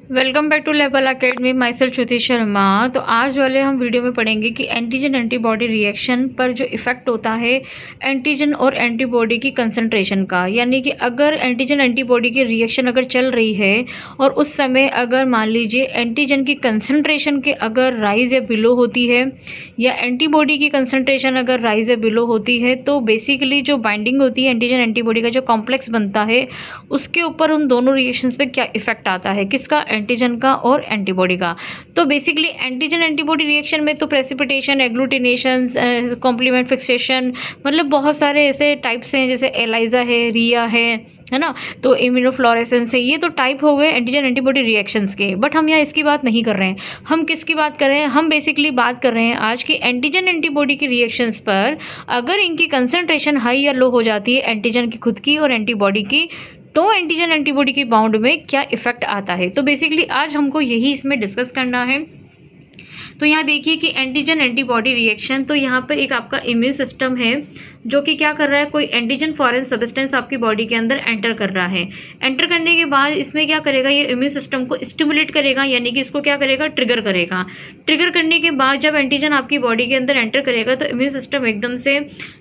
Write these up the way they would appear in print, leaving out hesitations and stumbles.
Welcome back to level academy. Myself Shruti Sharma. तो आज वाले हम वीडियो में पढ़ेंगे कि एंटीजन एंटीबॉडी रिएक्शन पर जो इफेक्ट होता है एंटीजन और एंटीबॉडी की कंसंट्रेशन का, यानी कि अगर एंटीजन एंटीबॉडी की रिएक्शन अगर चल रही है और उस समय अगर मान लीजिए एंटीजन की कंसंट्रेशन के अगर राइज या बिलो होती है या एंटीबॉडी की कंसंट्रेशन अगर राइज या बिलो होती है, तो बेसिकली जो बाइंडिंग होती है एंटीजन एंटीबॉडी का जो कॉम्प्लेक्स बनता है उसके ऊपर उन दोनों रिएक्शंस पे क्या इफेक्ट आता है, किसका, एंटीजन का और एंटीबॉडी का। तो बेसिकली एंटीजन एंटीबॉडी रिएक्शन में तो प्रेसिपिटेशन, एग्लूटिनेशन, कॉम्प्लीमेंट फिक्सेशन, मतलब बहुत सारे ऐसे टाइप्स हैं, जैसे एलाइजा है, रिया है ना, तो इम्यूनोफ्लोरेसेंस है। ये तो टाइप हो गए एंटीजन एंटीबॉडी रिएक्शंस के। बट हम यहाँ इसकी बात नहीं कर रहे हैं। हम किसकी बात कर रहे हैं? हम बेसिकली बात कर रहे हैं आज की एंटीजन एंटीबॉडी की रिएक्शंस पर अगर इनकी कंसंट्रेशन हाई या लो हो जाती है, एंटीजन की खुद की और एंटीबॉडी की, तो एंटीजन एंटीबॉडी की बाउंड में क्या इफेक्ट आता है। तो बेसिकली आज हमको यही इसमें डिस्कस करना है। तो यहाँ देखिए कि एंटीजन एंटीबॉडी रिएक्शन, तो यहाँ पे एक आपका इम्यून सिस्टम है जो कि क्या कर रहा है, कोई एंटीजन फॉरेन सब्सटेंस आपकी बॉडी के अंदर एंटर कर रहा है। एंटर करने के बाद इसमें क्या करेगा, ये इम्यून सिस्टम को स्टिमुलेट करेगा, यानी कि इसको क्या करेगा, ट्रिगर करेगा। ट्रिगर करने के बाद जब एंटीजन आपकी बॉडी के अंदर एंटर करेगा तो इम्यून सिस्टम एकदम से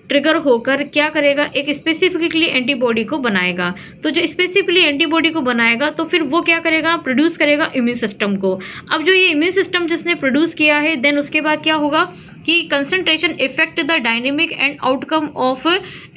ट्रिगर होकर क्या करेगा, एक स्पेसिफिकली एंटीबॉडी को बनाएगा। तो जो स्पेसिफिकली एंटीबॉडी को बनाएगा तो फिर वो क्या करेगा, प्रोड्यूस करेगा इम्यून सिस्टम को। अब जो ये इम्यून सिस्टम जिसने प्रोड्यूस किया है, देन उसके बाद क्या होगा कि concentration effect the dynamic and outcome of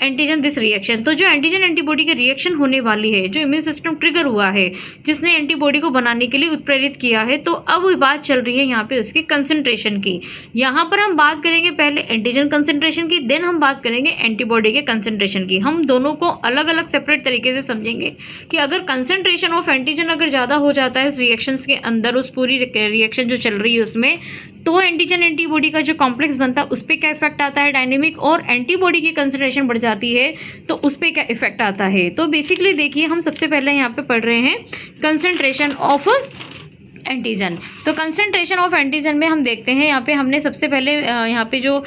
antigen this reaction. तो जो एंटीजन एंटीबॉडी की रिएक्शन होने वाली है, जो इम्यून सिस्टम ट्रिगर हुआ है, जिसने एंटीबॉडी को बनाने के लिए उत्प्रेरित किया है, तो अब बात चल रही है यहाँ पे उसकी कंसंट्रेशन की। यहाँ पर हम बात करेंगे पहले एंटीजन कंसंट्रेशन की, देन हम बात करेंगे एंटीबॉडी के कंसंट्रेशन की। हम दोनों को अलग अलग सेपरेट तरीके से समझेंगे कि अगर कंसंट्रेशन ऑफ एंटीजन अगर ज़्यादा हो जाता है उस रिएक्शंस के अंदर, उस पूरी रिएक्शन जो चल रही है उसमें, तो एंटीजन एंटीबॉडी का जो कॉम्प्लेक्स बनता है उस पर क्या इफेक्ट आता है, डायनेमिक, और एंटीबॉडी की कंसंट्रेशन बढ़ जाती है तो उस पर क्या इफेक्ट आता है। तो बेसिकली देखिए हम सबसे पहले यहाँ पे पढ़ रहे हैं कंसंट्रेशन ऑफ एंटीजन। तो कंसंट्रेशन ऑफ एंटीजन में हम देखते हैं, यहाँ पे हमने सबसे पहले यहाँ पे जो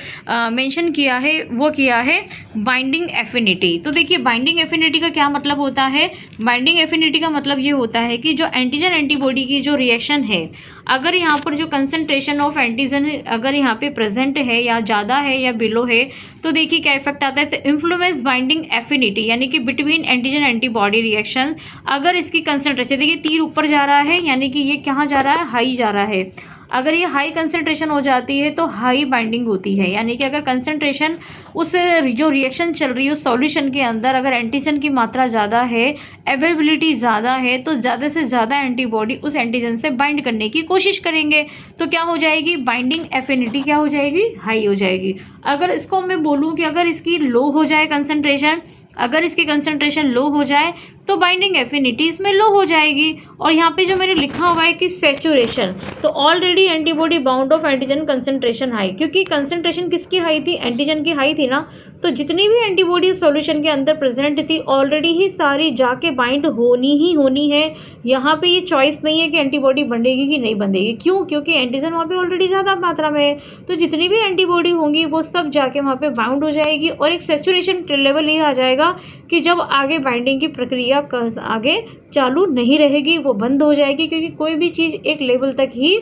मेंशन किया है वो किया है बाइंडिंग एफिनिटी। तो देखिए बाइंडिंग एफिनिटी का क्या मतलब होता है। बाइंडिंग एफिनिटी का मतलब ये होता है कि जो एंटीजन एंटीबॉडी की जो रिएक्शन है, अगर यहाँ पर जो कंसंट्रेशन ऑफ एंटीजन अगर यहाँ पे प्रेजेंट है या ज़्यादा है या बिलो है, तो देखिए क्या इफेक्ट आता है। तो इन्फ्लुएंस बाइंडिंग एफिनिटी, यानी कि बिटवीन एंटीजन एंटीबॉडी रिएक्शन, अगर इसकी कंसंट्रेशन, देखिए तीर ऊपर जा रहा है, यानी कि ये कहाँ जा रहा है, हाई जा रहा है। अगर ये हाई कंसंट्रेशन हो जाती है तो हाई बाइंडिंग होती है, यानी कि अगर कंसंट्रेशन उस जो रिएक्शन चल रही है उस सॉल्यूशन के अंदर अगर एंटीजन की मात्रा ज़्यादा है, अवेलेबिलिटी ज़्यादा है, तो ज़्यादा से ज़्यादा एंटीबॉडी उस एंटीजन से बाइंड करने की कोशिश करेंगे। तो क्या हो जाएगी, बाइंडिंग एफिनिटी क्या हो जाएगी, हाई हो जाएगी। अगर इसको मैं बोलूँ कि अगर इसकी लो हो जाए कंसंट्रेशन, अगर इसकी कंसंट्रेशन लो हो जाए तो बाइंडिंग एफिनिटी इसमें लो हो जाएगी। और यहाँ पे जो मैंने लिखा हुआ है कि सैचुरेशन, तो already antibody bound of antigen concentration high, क्योंकि कंसंट्रेशन किसकी हाई थी, एंटीजन की हाई थी ना, तो जितनी भी एंटीबॉडी सॉल्यूशन के अंदर प्रेजेंट थी ऑलरेडी ही सारी जाके बाइंड होनी ही होनी है। यहाँ पे ये चॉइस नहीं है कि एंटीबॉडी बनेगी कि नहीं बनेगी। क्यों? क्योंकि एंटीजन वहाँ पे ऑलरेडी ज़्यादा मात्रा में है, तो जितनी भी एंटीबॉडी होंगी वो सब जाके वहाँ पे बाउंड हो जाएगी और एक सैचुरेशन लेवल ये आ जाएगा कि जब आगे बाइंडिंग की प्रक्रिया आगे चालू नहीं रहेगी, वो बंद हो जाएगी। क्योंकि कोई भी चीज़ एक लेवल तक ही,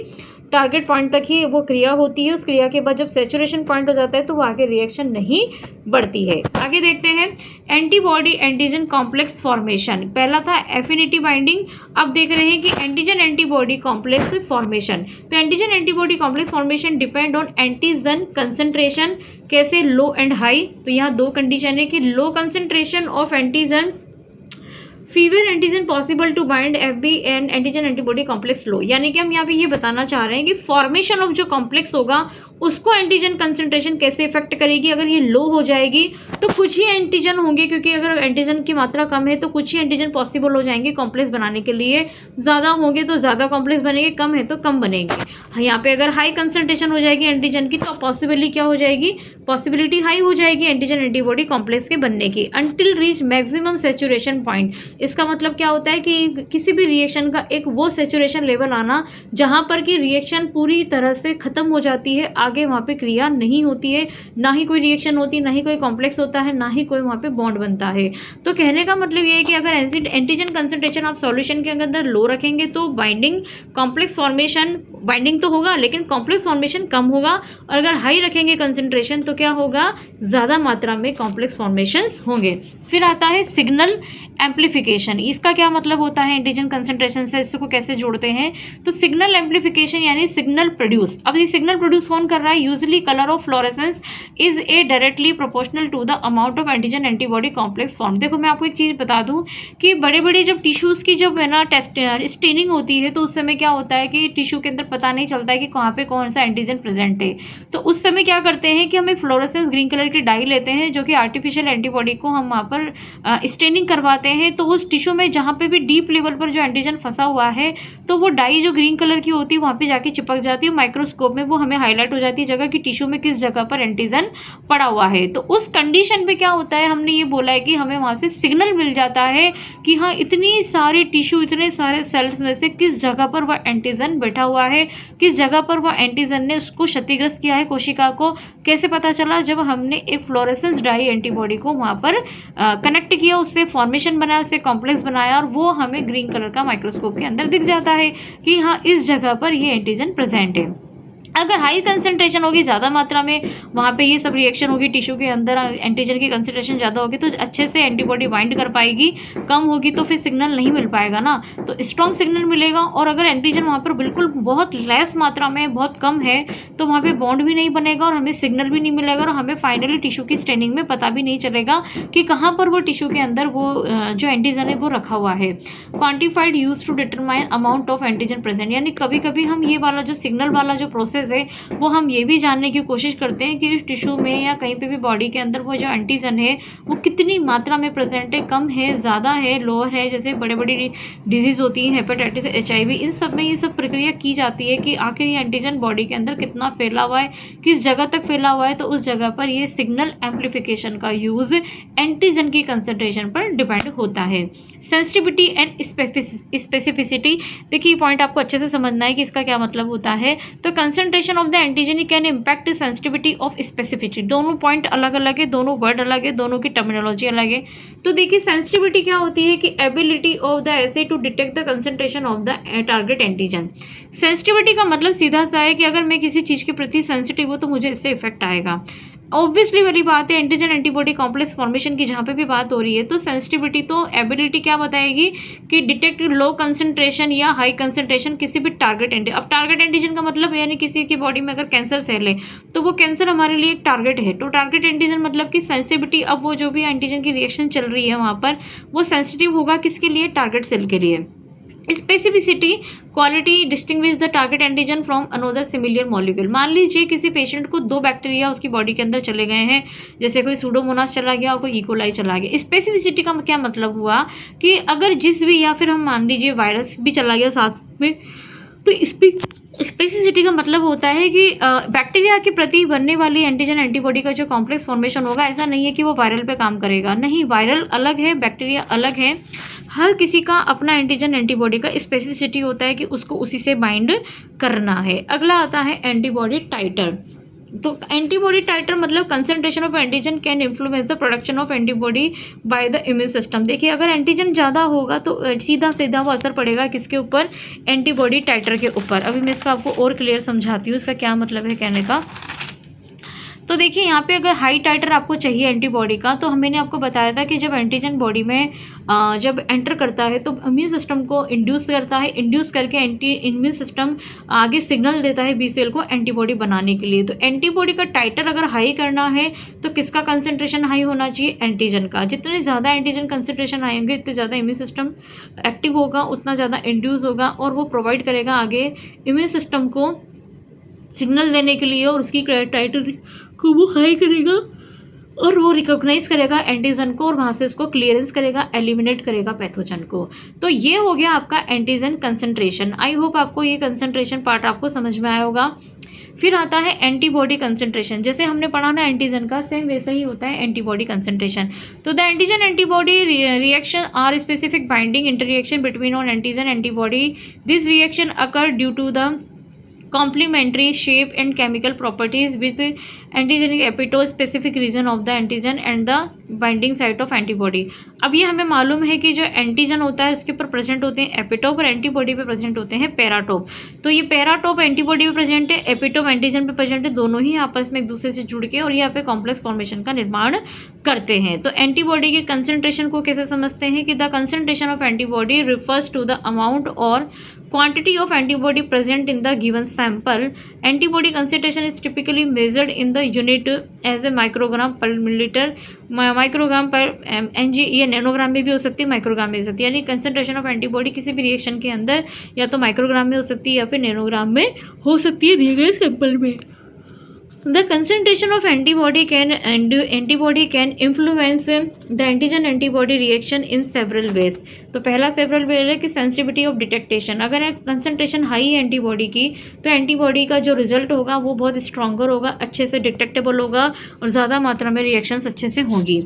टारगेट पॉइंट तक ही वो क्रिया होती है। उस क्रिया के बाद जब सैचुरेशन पॉइंट हो जाता है तो वो आगे रिएक्शन नहीं बढ़ती है। आगे देखते हैं एंटीबॉडी एंटीजन कॉम्प्लेक्स फॉर्मेशन। पहला था एफिनिटी बाइंडिंग, अब देख रहे हैं कि एंटीजन एंटीबॉडी कॉम्प्लेक्स फॉर्मेशन। तो antigen antibody complex formation depend on antigen concentration. कैसे, लो एंड हाई। तो यहाँ दो कंडीशन है कि low concentration of antigen, fever antigen possible to bind FB and antigen antibody complex low, यानी कि हम यहाँ पे ये बताना चाह रहे हैं कि फॉर्मेशन ऑफ जो कॉम्प्लेक्स होगा उसको एंटीजन कंसंट्रेशन कैसे इफेक्ट करेगी। अगर ये लो हो जाएगी तो कुछ ही एंटीजन होंगे, क्योंकि अगर एंटीजन की मात्रा कम है तो कुछ ही एंटीजन पॉसिबल हो जाएंगे कॉम्प्लेक्स बनाने के लिए। ज़्यादा होंगे तो ज़्यादा कॉम्प्लेक्स बनेंगे, कम है तो कम बनेंगे। यहाँ पे अगर हाई कंसंट्रेशन हो जाएगी एंटीजन की तो पॉसिबिलिटी क्या हो जाएगी, पॉसिबिलिटी हाई हो जाएगी एंटीजन एंटीबॉडी कॉम्प्लेक्स के बनने की। Until reach maximum saturation point, इसका मतलब क्या होता है कि किसी भी रिएक्शन का एक वो सैचुरेशन लेवल आना जहाँ पर कि रिएक्शन पूरी तरह से ख़त्म हो जाती है, आगे वहाँ पे क्रिया नहीं होती है, ना ही कोई रिएक्शन होती है, ना ही कोई कॉम्प्लेक्स होता है, ना ही कोई वहाँ पे बॉन्ड बनता है। तो कहने का मतलब ये है कि अगर एंटीजन कंसंट्रेशन आप सॉल्यूशन के अंदर लो रखेंगे तो बाइंडिंग कॉम्प्लेक्स फॉर्मेशन, बाइंडिंग तो होगा लेकिन कॉम्प्लेक्स फॉर्मेशन कम होगा, और अगर हाई रखेंगे कंसंट्रेशन तो क्या होगा, ज़्यादा मात्रा में कॉम्प्लेक्स फॉर्मेशंस होंगे। फिर आता है सिग्नल एम्प्लीफिकेशन। इसका क्या मतलब होता है एंटीजन कंसंट्रेशन से, इसको कैसे जोड़ते हैं? तो सिग्नल एम्प्लीफिकेशन यानी सिग्नल प्रोड्यूस। अब ये सिग्नल प्रोड्यूस कौन कर रहा है? Usually colour of fluorescence is a directly proportional to the amount of antigen antibody complex form. देखो मैं आपको एक चीज़ बता दूं कि बड़े बड़े जब टिश्यूज़ की जब है ना टेस्ट स्टेनिंग होती है तो उस समय क्या होता है कि टिश्यू के अंदर पता नहीं चलता है कि कहाँ पे कौन सा एंटीजन प्रेजेंट है। तो उस समय क्या करते हैं कि हम एक फ्लोरेसेंस ग्रीन कलर की डाई लेते हैं जो कि आर्टिफिशियल एंटीबॉडी को हम वहाँ पर स्टेनिंग करवाते हैं। तो उस टिश्यू में जहाँ पे भी डीप लेवल पर जो एंटीजन फंसा हुआ है तो वो डाई जो ग्रीन कलर की होती है वहाँ पे जाके चिपक जाती है, माइक्रोस्कोप में वो हमें हाईलाइट हो जाती है जगह कि टिश्यू में किस जगह पर एंटीजन पड़ा हुआ है। तो उस कंडीशन पे क्या होता है, हमने ये बोला है कि हमें वहाँ से सिग्नल मिल जाता है कि हाँ इतनी सारी टिश्यू, इतने सारे सेल्स में से किस जगह पर वह एंटीजन बैठा हुआ है, किस जगह पर वह एंटीजन ने उसको क्षतिग्रस्त किया है कोशिका को। कैसे पता चला? जब हमने एक फ्लोरेसेंस डाई एंटीबॉडी को वहाँ पर कनेक्ट किया, उससे फॉर्मेशन बनाया, उससे कॉम्प्लेक्स बनाया और वो हमें ग्रीन कलर का माइक्रोस्कोप के अंदर दिख जाता है कि हाँ इस जगह पर ये एंटीजन प्रेजेंट है। अगर हाई कंसंट्रेशन होगी, ज़्यादा मात्रा में वहाँ पे ये सब रिएक्शन होगी टिश्यू के अंदर, एंटीजन की कंसंट्रेशन ज़्यादा होगी तो अच्छे से एंटीबॉडी बाइंड कर पाएगी। कम होगी तो फिर सिग्नल नहीं मिल पाएगा ना, तो स्ट्रॉन्ग सिग्नल मिलेगा। और अगर एंटीजन वहाँ पर बिल्कुल बहुत लेस मात्रा में, बहुत कम है तो वहाँ पर बॉन्ड भी नहीं बनेगा और हमें सिग्नल भी नहीं मिलेगा और हमें फाइनली टिश्यू की स्टेनिंग में पता भी नहीं चलेगा कि कहाँ पर वो टिश्यू के अंदर वो जो एंटीजन है वो रखा हुआ है। Quantified use to determine amount of antigen present, यानी कभी कभी हम ये वाला जो सिग्नल वाला जो प्रोसेस है वो हम ये भी जानने की कोशिश करते हैं कि उस टिश्यू में या कहीं पे भी बॉडी के अंदर वो जो एंटीजन है वो कितनी मात्रा में प्रेजेंट है, कम है, ज़्यादा है, लोअर है। जैसे बड़े बड़ी डिजीज़ होती है, हेपेटाइटिस, HIV, इन सब में ये सब प्रक्रिया की जाती है कि आखिर ये एंटीजन बॉडी के अंदर कितना फैला हुआ है, किस जगह तक फैला हुआ है। तो उस जगह पर ये सिग्नल एम्प्लीफिकेशन का यूज़ एंटीजन की कंसंट्रेशन पर डिपेंड होता है। सेंसिटिविटी एंड स्पेसिफिसिटी, देखिए पॉइंट आपको अच्छे से समझना है कि इसका क्या मतलब होता है। तो concentration of the antigen can impact sensitivity of specificity, दोनों पॉइंट अलग अलग है, दोनों वर्ड अलग है, दोनों की टर्मिनोलॉजी अलग है। तो देखिए सेंसिटिविटी क्या होती है कि ability of the assay to detect the concentration of the target antigen. Sensitivity का मतलब सीधा सा है कि अगर मैं किसी चीज़ के प्रति सेंसिटिव हूँ तो मुझे इससे इफेक्ट आएगा। ऑब्वियसली वाली बात है, एंटीजन एंटीबॉडी कॉम्प्लेक्स फॉर्मेशन की जहाँ पे भी बात हो रही है तो सेंसिटिविटी तो एबिलिटी क्या बताएगी कि डिटेक्ट लो कंसंट्रेशन या हाई कंसंट्रेशन किसी भी टारगेट एंटीजन। अब टारगेट एंटीजन का मतलब यानी किसी की बॉडी में अगर कैंसर सेल है तो वो कैंसर हमारे लिए एक टारगेट है। तो टारगेट एंटीजन मतलब कि सेंसिटिविटी, अब वो जो भी एंटीजन की रिएक्शन चल रही है वहाँ पर वो सेंसिटिव होगा किसके लिए? टारगेट सेल के लिए। Specificity, quality distinguish the target antigen from another similar molecule. मान लीजिए किसी पेशेंट को 2 बैक्टीरिया उसकी बॉडी के अंदर चले गए हैं, जैसे कोई सूडोमोनास चला गया और कोई इकोलाई चला गया। स्पेसिफिसिटी का क्या मतलब हुआ कि अगर जिस भी, या फिर हम मान लीजिए वायरस भी चला गया साथ में, तो स्पेसिफिसिटी का मतलब होता है कि बैक्टीरिया के प्रति बनने वाली एंटीजन एंटीबॉडी का जो कॉम्प्लेक्स फॉर्मेशन होगा, ऐसा नहीं है कि वो वायरल पे काम करेगा, नहीं, वायरल अलग है, बैक्टीरिया अलग है। हर किसी का अपना एंटीजन एंटीबॉडी का स्पेसिफिसिटी होता है कि उसको उसी से बाइंड करना है। अगला आता है एंटीबॉडी टाइटर। तो एंटीबॉडी टाइटर मतलब concentration of antigen can influence the production of antibody by the immune system. देखिए अगर एंटीजन ज़्यादा होगा तो सीधा सीधा वो असर पड़ेगा किसके ऊपर? एंटीबॉडी टाइटर के ऊपर। अभी मैं इसको आपको और क्लियर समझाती हूँ, इसका क्या मतलब है कहने का। तो देखिए यहाँ पे अगर हाई टाइटर आपको चाहिए एंटीबॉडी का, तो मैंने आपको बताया था कि जब एंटीजन बॉडी में जब एंटर करता है तो इम्यून सिस्टम को इंड्यूस करता है, इंड्यूस करके इम्यून सिस्टम आगे सिग्नल देता है बी सेल को एंटीबॉडी बनाने के लिए। तो एंटीबॉडी का टाइटर अगर हाई करना है तो किसका कंसंट्रेशन हाई होना चाहिए? एंटीजन का। जितने ज़्यादा एंटीजन कंसंट्रेशन आएंगे उतने ज़्यादा इम्यून सिस्टम एक्टिव होगा, उतना ज़्यादा इंड्यूस होगा और वो प्रोवाइड करेगा आगे इम्यून सिस्टम को सिग्नल देने के लिए, और उसकी टाइटर को वो हाई करेगा और वो रिकॉग्नाइज करेगा एंटीजन को और वहाँ से उसको क्लियरेंस करेगा, एलिमिनेट करेगा पैथोजन को। तो ये हो गया आपका एंटीजन कंसंट्रेशन। आई होप आपको ये कंसंट्रेशन पार्ट आपको समझ में आया होगा। फिर आता है एंटीबॉडी कंसंट्रेशन। जैसे हमने पढ़ा ना एंटीजन का, सेम वैसा ही होता है एंटीबॉडी कंसंट्रेशन। तो the antigen antibody reaction are specific binding interreaction between on antigen antibody. This reaction occur due to the complementary shape and chemical properties with antigenic epitope specific region of the antigen and the binding site of antibody। अब ये हमें मालूम है कि जो antigen होता है उसके ऊपर प्रेजेंट होते हैं एपिटोप और एंटीबॉडी पे प्रेजेंट होते हैं पैराटोप। तो ये पैराटोप एंटीबॉडी पे प्रेजेंट है, एपिटोप एंटीजन पे प्रेजेंट है, दोनों ही आपस में एक दूसरे से जुड़ के और यहाँ पे कॉम्प्लेक्स फॉर्मेशन का निर्माण करते हैं। तो एंटीबॉडी के कंसंट्रेशन को कैसे समझते हैं कि the concentration of antibody refers to the amount और quantity of antibody present in the given sample। antibody concentration is typically measured in the unit as a microgram per milliliter, microgram पर mg, ये nanogram में भी हो सकती है, microgram में हो सकती है। यानी कंसंट्रेशन ऑफ एंटीबॉडी किसी भी रिएक्शन के अंदर या तो माइक्रोग्राम में हो सकती है या फिर नैनोग्राम में हो सकती है दिए गए सैंपल में। The concentration of antibody can influence the antigen antibody reaction in several ways। तो पहला सेवरल वे है कि सेंसिटिविटी ऑफ डिटेक्टेशन। अगर कंसंट्रेशन हाई है एंटीबॉडी की तो एंटीबॉडी का जो रिजल्ट होगा वो बहुत स्ट्रॉन्गर होगा, अच्छे से डिटेक्टेबल होगा और ज़्यादा मात्रा में रिएक्शंस अच्छे से होंगी।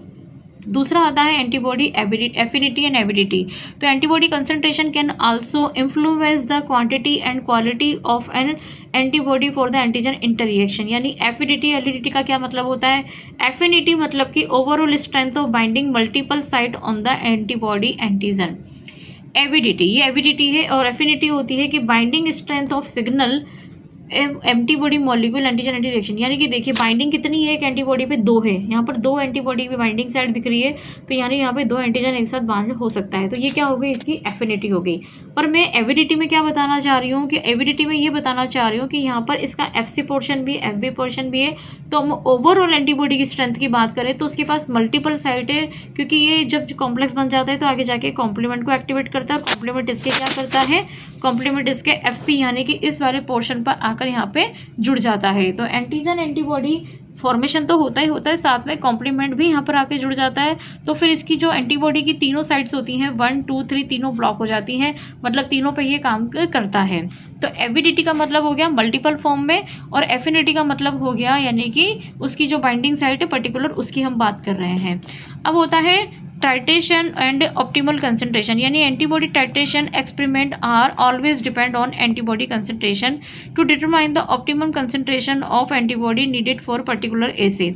दूसरा आता है एंटीबॉडी एफिनिटी एंड एबिलिटी। तो antibody concentration can also influence the quantity and quality of an antibody for the antigen interreaction. यानी एफिनिटी एबिलिटी का क्या मतलब होता है? एफिनिटी मतलब कि overall strength of binding multiple site on the antibody antigen. Ability, ये एबिलिटी है और एफिनिटी होती है कि binding strength of signal antibody molecule antigen anti reaction. यानी कि देखिए बाइंडिंग कितनी है, एक एंटीबॉडी पे 2 है, यहाँ पर 2 एंटीबॉडी की बाइंडिंग साइड दिख रही है, तो यानी यहाँ पे 2 एंटीजन एक साथ बाइंड हो सकता है। तो ये क्या हो गई, इसकी एफिनिटी हो गई। पर मैं एविडिटी में क्या बताना चाह रही हूँ कि एविडिटी में ये बताना चाह रही हूँ कि यहाँ पर इसका एफसी पोर्शन भी एफबी पोर्शन भी है। तो हम ओवरऑल एंटीबॉडी की स्ट्रेंथ की बात करें तो उसके पास मल्टीपल साइट है, क्योंकि ये जब कॉम्प्लेक्स बन जाता है तो आगे जाके कॉम्प्लीमेंट को एक्टिवेट करता है और कॉम्प्लीमेंट इसके क्या करता है, कॉम्प्लीमेंट इसके एफसी यानी कि इस वाले पोर्शन पर आकर यहाँ पे जुड़ जाता है। तो एंटीजन एंटीबॉडी फॉर्मेशन तो होता है, साथ में कॉम्प्लीमेंट भी यहाँ पर आके जुड़ जाता है। तो फिर इसकी जो एंटीबॉडी की तीनों साइड्स होती हैं 1, 2, 3 तीनों ब्लॉक हो जाती हैं, मतलब तीनों पे ये काम करता है। तो एविडिटी का मतलब हो गया मल्टीपल फॉर्म में और एफिनिटी का मतलब हो गया यानी कि उसकी जो बाइंडिंग साइट है पर्टिकुलर उसकी हम बात कर रहे हैं। अब होता है टाइट्रेशन एंड ऑप्टिमल कंसंट्रेशन। यानी antibody titration experiment are always depend on antibody concentration to determine the optimum concentration of antibody needed for particular assay.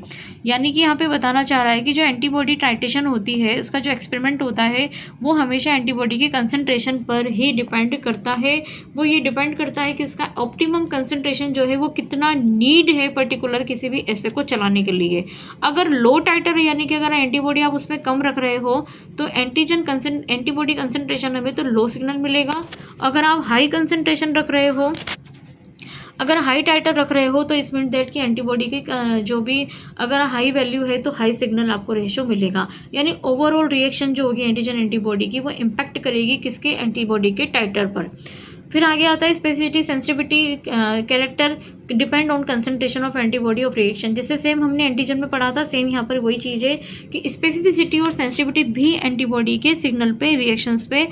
यानी कि यहाँ पे बताना चाह रहा है कि जो एंटीबॉडी टाइट्रेशन होती है उसका जो एक्सपेरिमेंट होता है वो हमेशा एंटीबॉडी के कंसंट्रेशन पर ही डिपेंड करता है। वो ये डिपेंड करता है कि उसका ऑप्टिमम कंसंट्रेशन जो है वो कितना नीड है पर्टिकुलर किसी भी एसे को चलाने के लिए। अगर लो टाइटर यानी कि अगर एंटीबॉडी आप उसमें कम रख रहे हो तो एंटीबॉडी कंसंट्रेशन हमें तो लो सिग्नल मिलेगा। अगर आप हाई कंसंट्रेशन रख रहे हो, अगर हाई टाइटर रख रहे हो तो इस मीन दैट कि एंटीबॉडी के जो भी अगर हाई वैल्यू है तो हाई सिग्नल आपको रेशो मिलेगा। यानी ओवरऑल रिएक्शन जो होगी एंटीजन एंटीबॉडी की वो इम्पैक्ट करेगी किसके, एंटीबॉडी के टाइटर पर। फिर आगे आता है specificity sensitivity character depend on concentration of antibody of reaction. जिससे सेम हमने एंटीजन में पढ़ा था, सेम यहाँ पर वही चीज़ है कि स्पेसिफिसिटी और सेंसिटिविटी भी एंटीबॉडी के सिग्नल पे रिएक्शंस पे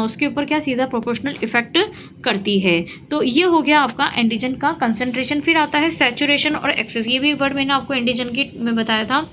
उसके ऊपर क्या सीधा प्रोपोर्शनल इफेक्ट करती है। तो ये हो गया आपका एंटीजन का कंसंट्रेशन। फिर आता है सैचुरेशन और एक्सेस। ये भी वर्ड मैंने आपको एंटीजन की में बताया था।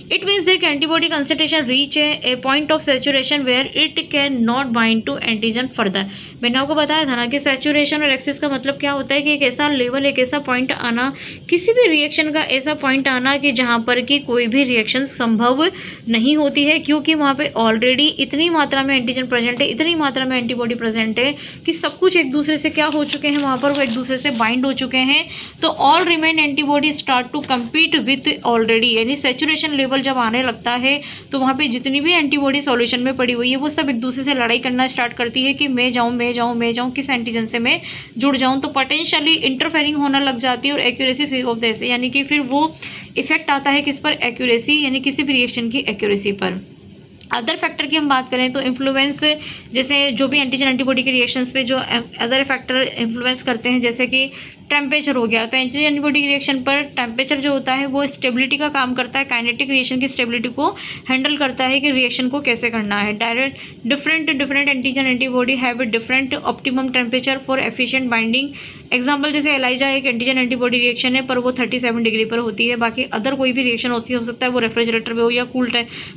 It means that antibody concentration reach a point of saturation where it can not bind to antigen further। मैंने आपको बताया था ना कि सैचुरेशन और एक्सेस का मतलब क्या होता है कि एक ऐसा लेवल, एक ऐसा पॉइंट आना, किसी भी रिएक्शन का ऐसा पॉइंट आना कि जहाँ पर कि कोई भी रिएक्शन संभव नहीं होती है, क्योंकि वहाँ पे ऑलरेडी इतनी मात्रा में एंटीजन प्रेजेंट है, इतनी मात्रा में एंटीबॉडी प्रेजेंट है कि सब कुछ एक दूसरे से क्या हो चुके हैं, वहाँ पर वो एक दूसरे से बाइंड हो चुके हैं। तो all remain antibody start to compete with already, यानी सैचुरेशन लेवल जब आने लगता है तो वहाँ पे जितनी भी एंटीबॉडी सॉल्यूशन में पड़ी हुई है वो सब एक दूसरे से लड़ाई करना स्टार्ट करती है कि मैं जाऊँ किस एंटीजन से मैं जुड़ जाऊँ। तो पोटेंशियली इंटरफेयरिंग होना लग जाती है और एक्यूरेसी ऑफ द, यानी कि फिर वो इफेक्ट आता है किस पर, एक्यूरेसी, यानी किसी भी रिएक्शन की एक्यूरेसी पर। अदर फैक्टर की हम बात करें तो इन्फ्लुएंस, जैसे जो भी एंटीजन एंटीबॉडी के रिएक्शंस पे जो अदर फैक्टर इन्फ्लुएंस करते हैं, जैसे कि टेम्परेचर हो गया। तो एंटीजन एंटीबॉडी की रिएक्शन पर टेम्परेचर जो होता है वो स्टेबिलिटी का काम करता है, काइनेटिक रिएक्शन की स्टेबिलिटी को हैंडल करता है कि रिएक्शन को कैसे करना है। Direct different antigen antibody have a different optimum temperature for efficient binding. Example जैसे एलाइजा एक एंटीजन एंटीबॉडी रिएक्शन है पर वो 37 डिग्री पर होती है। बाकी अदर कोई भी रिएक्शन होती हो सकता है वो रेफ्रिजरेटर पे हो या कूल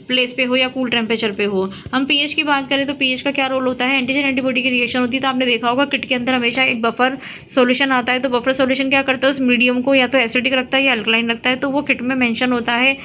प्लेस पे हो या कूल टेम्परेचर पे हो। हम पीएच की बात करें तो पीएच का क्या रोल होता है, एंटीजन एंटीबॉडी की रिएक्शन होती है तो आपने देखा होगा किट के अंदर हमेशा एक बफर सॉल्यूशन आता है। तो बफर सॉल्यूशन क्या करता है, उस मीडियम को या तो एसिडिक रखता है या अल्कलाइन रखता है। तो वो किट में मेंशन होता है।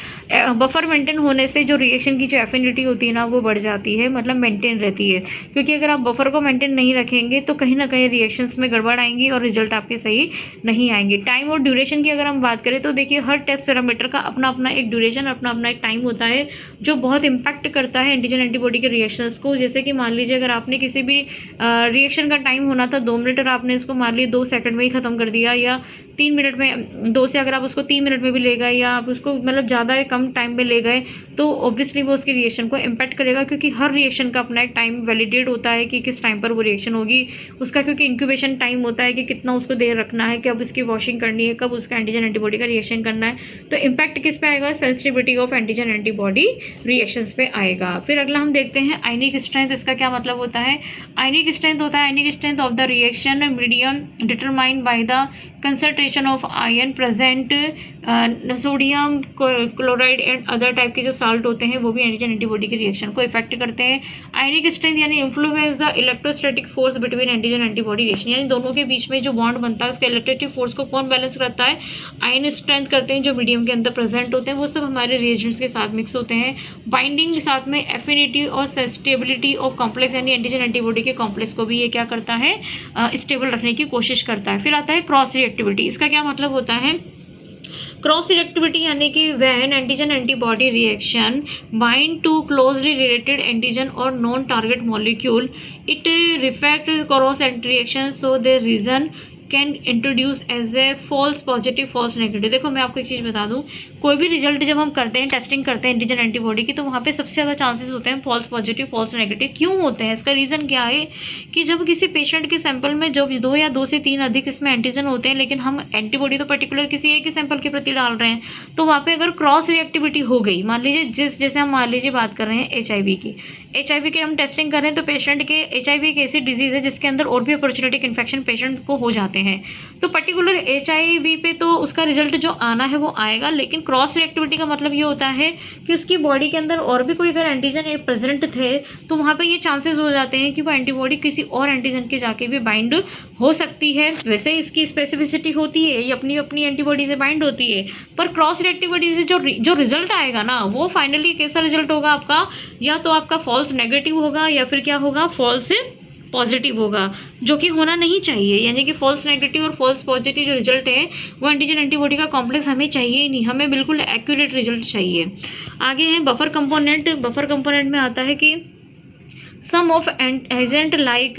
बफर मेंटेन होने से जो रिएक्शन की जो एफिनिटी होती है ना वो बढ़ जाती है, मतलब मेंटेन रहती है। क्योंकि अगर आप बफर को मेंटेन नहीं रखेंगे तो कहीं ना कहीं रिएक्शंस में गड़बड़ आएंगी और रिजल्ट आपके सही नहीं आएंगे। टाइम और ड्यूरेशन की अगर हम बात करें तो देखिए हर टेस्ट पैरामीटर का अपना अपना एक ड्यूरेशन, अपना अपना एक टाइम होता है जो बहुत इंपैक्ट करता है एंटीजन एंटीबॉडी के रिएक्शंस को। जैसे कि मान लीजिए अगर आपने किसी भी रिएक्शन का टाइम होना था 2 मिनट और आपने इसको मान लीजिए 2 सेकंड में ही ख़त्म कर दिया, या 3 मिनट में 2 से अगर आप उसको 3 मिनट में भी ले गए या आप उसको मतलब ज़्यादा या कम टाइम में ले गए तो ऑब्वियसली वो उसकी रिएक्शन को इम्पैक्ट करेगा। क्योंकि हर रिएक्शन का अपना एक टाइम वैलिडेट होता है कि किस टाइम पर वो रिएक्शन होगी उसका, क्योंकि इंक्यूबेशन टाइम होता है कि कितना उसको देर रखना है, कब उसकी वॉशिंग करनी है, कब उसका एंटीजन एंटीबॉडी का रिएक्शन करना है। तो इम्पैक्ट किस पे आएगा, sensitivity of antigen antibody reactions पे आएगा। फिर अगला हम देखते हैं आयनिक स्ट्रेंथ। इसका क्या मतलब होता है, आयनिक स्ट्रेंथ होता है ionic strength of the reaction medium determined by the concentration of ion present. Sodium chloride and other type के जो साल्ट होते हैं वो भी एंटीजन एंटीबॉडी की रिएक्शन को इफेक्ट करते हैं। आयनिक स्ट्रेंथ यानी influence the electrostatic force between antigen antibody reaction, यानी दोनों के बीच में जो बॉन्ड बनता है उसका इलेक्ट्रिक फोर्स को कौन बैलेंस करता है, आयन स्ट्रेंथ करते हैं जो मीडियम के अंदर प्रेजेंट होते हैं, वो सब हमारे रिएजेंट्स के साथ मिक्स होते हैं। बाइंडिंग के साथ में एफिनिटी और सेंसिटिविटी ऑफ कॉम्प्लेक्स यानी एंटीजन एंटीबॉडी के कॉम्प्लेक्स को भी ये क्या करता है, स्टेबल रखने की कोशिश करता है। फिर आता है क्रॉस रिएक्टिविटी। इसका क्या मतलब होता है, क्रॉस रिएक्टिविटी यानी कि when antigen antibody reaction bind to closely related antigen और non target molecule it reflect cross reaction so the reason can introduce as a false positive false negative. देखो मैं आपको एक चीज़ बता दूं, कोई भी रिजल्ट जब हम करते हैं, टेस्टिंग करते हैं एंटीजन एंटीबॉडी की, तो वहाँ पे सबसे ज़्यादा चांसेस होते हैं फॉल्स पॉजिटिव फॉल्स नेगेटिव। क्यों होते हैं, इसका रीज़न क्या है कि जब किसी पेशेंट के सैंपल में जब 2 या 2 से 3 अधिक इसमें एंटीजन होते हैं लेकिन हम एंटीबॉडी तो पर्टिकुलर किसी एक ही सैंपल के प्रति डाल रहे हैं, तो वहाँ पर अगर क्रॉस रिएक्टिविटी हो गई, मान लीजिए जैसे हम मान लीजिए बात कर रहे हैं HIV की, HIV की हम टेस्टिंग कर रहे हैं तो पेशेंट के HIV एक ऐसी डिजीज़ है जिसके अंदर और भी अपॉर्चुनिटिक इन्फेक्शन पेशेंट को हो जाते हैं। तो पर्टिकुलर HIV पे तो उसका रिजल्ट जो आना है वो आएगा, लेकिन क्रॉस रिएक्टिविटी का मतलब ये होता है कि उसकी बॉडी के अंदर और भी कोई अगर एंटीजन प्रेजेंट थे तो वहाँ पे ये चांसेस हो जाते हैं कि वो एंटीबॉडी किसी और एंटीजन के जाके भी बाइंड हो सकती है। वैसे इसकी स्पेसिफिसिटी होती है, ये अपनी अपनी एंटीबॉडी से बाइंड होती है, पर क्रॉस रिएक्टिविटी से जो रिजल्ट आएगा ना वो फाइनली कैसा रिजल्ट होगा आपका, या तो आपका फॉल्स नेगेटिव होगा या फिर क्या होगा, फॉल्स पॉजिटिव होगा, जो कि होना नहीं चाहिए। यानी कि फॉल्स नेगेटिव और फॉल्स पॉजिटिव जो रिजल्ट है वो एंटीजन एंटीबॉडी का कॉम्प्लेक्स हमें चाहिए ही नहीं, हमें बिल्कुल एक्यूरेट रिजल्ट चाहिए। आगे है बफर कंपोनेंट। बफर कंपोनेंट में आता है कि some of agent like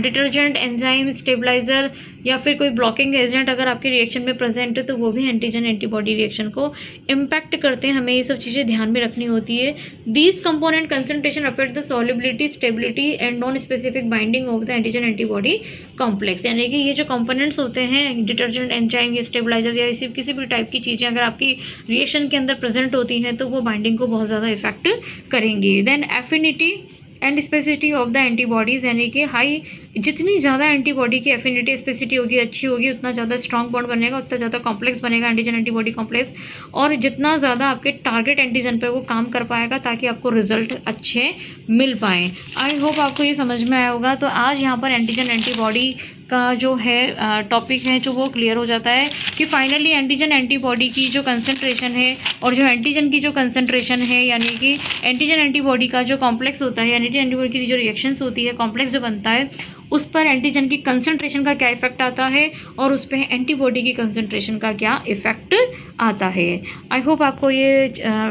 detergent, enzyme, stabiliser या फिर कोई ब्लॉकिंग एजेंट अगर आपके रिएक्शन में प्रेजेंट है तो वो भी एंटीजन एंटीबॉडी रिएक्शन को इम्पैक्ट करते हैं। हमें ये सब चीज़ें ध्यान में रखनी होती है। These component concentration affect the solubility, stability and non specific binding of the antigen antibody complex. यानी कि ये जो कंपोनेंट्स होते हैं डिटर्जेंट, एंजाइम या स्टेबलाइजर या किसी भी टाइप की चीज़ें अगर आपकी रिएक्शन के अंदर प्रेजेंट होती हैं तो वो बाइंडिंग को बहुत ज़्यादा इफेक्ट करेंगी। Then affinity and specificity of the antibodies, यानी कि हाई जितनी ज़्यादा एंटीबॉडी की एफिनिटी स्पेसिसिटी होगी, अच्छी होगी, उतना ज़्यादा स्ट्रॉन्ग बॉन्ड बनेगा, उतना ज़्यादा कॉम्प्लेक्स बनेगा एंटीजन एंटीबॉडी कॉम्प्लेक्स, और जितना ज़्यादा आपके टारगेट एंटीजन पर वो काम कर पाएगा ताकि आपको रिजल्ट अच्छे मिल पाएँ। आई होप आपको ये समझ में आया होगा। तो आज यहाँ पर एंटीजन एंटीबॉडी का जो है टॉपिक है जो वो क्लियर हो जाता है कि फाइनली एंटीजन एंटीबॉडी की जो कंसंट्रेशन है और जो एंटीजन की जो कंसंट्रेशन है, यानी कि एंटीजन एंटीबॉडी का जो कॉम्प्लेक्स होता है, एंटीजन एंटीबॉडी की जो रिएक्शंस होती है, कॉम्प्लेक्स जो बनता है, उस पर एंटीजन की कंसंट्रेशन का क्या इफेक्ट आता है और उस पर एंटीबॉडी की कंसंट्रेशन का क्या इफेक्ट आता है। आई होप आपको ये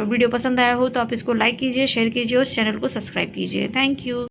वीडियो पसंद आया हो तो आप इसको लाइक कीजिए, शेयर कीजिए और चैनल को सब्सक्राइब कीजिए। Thank you.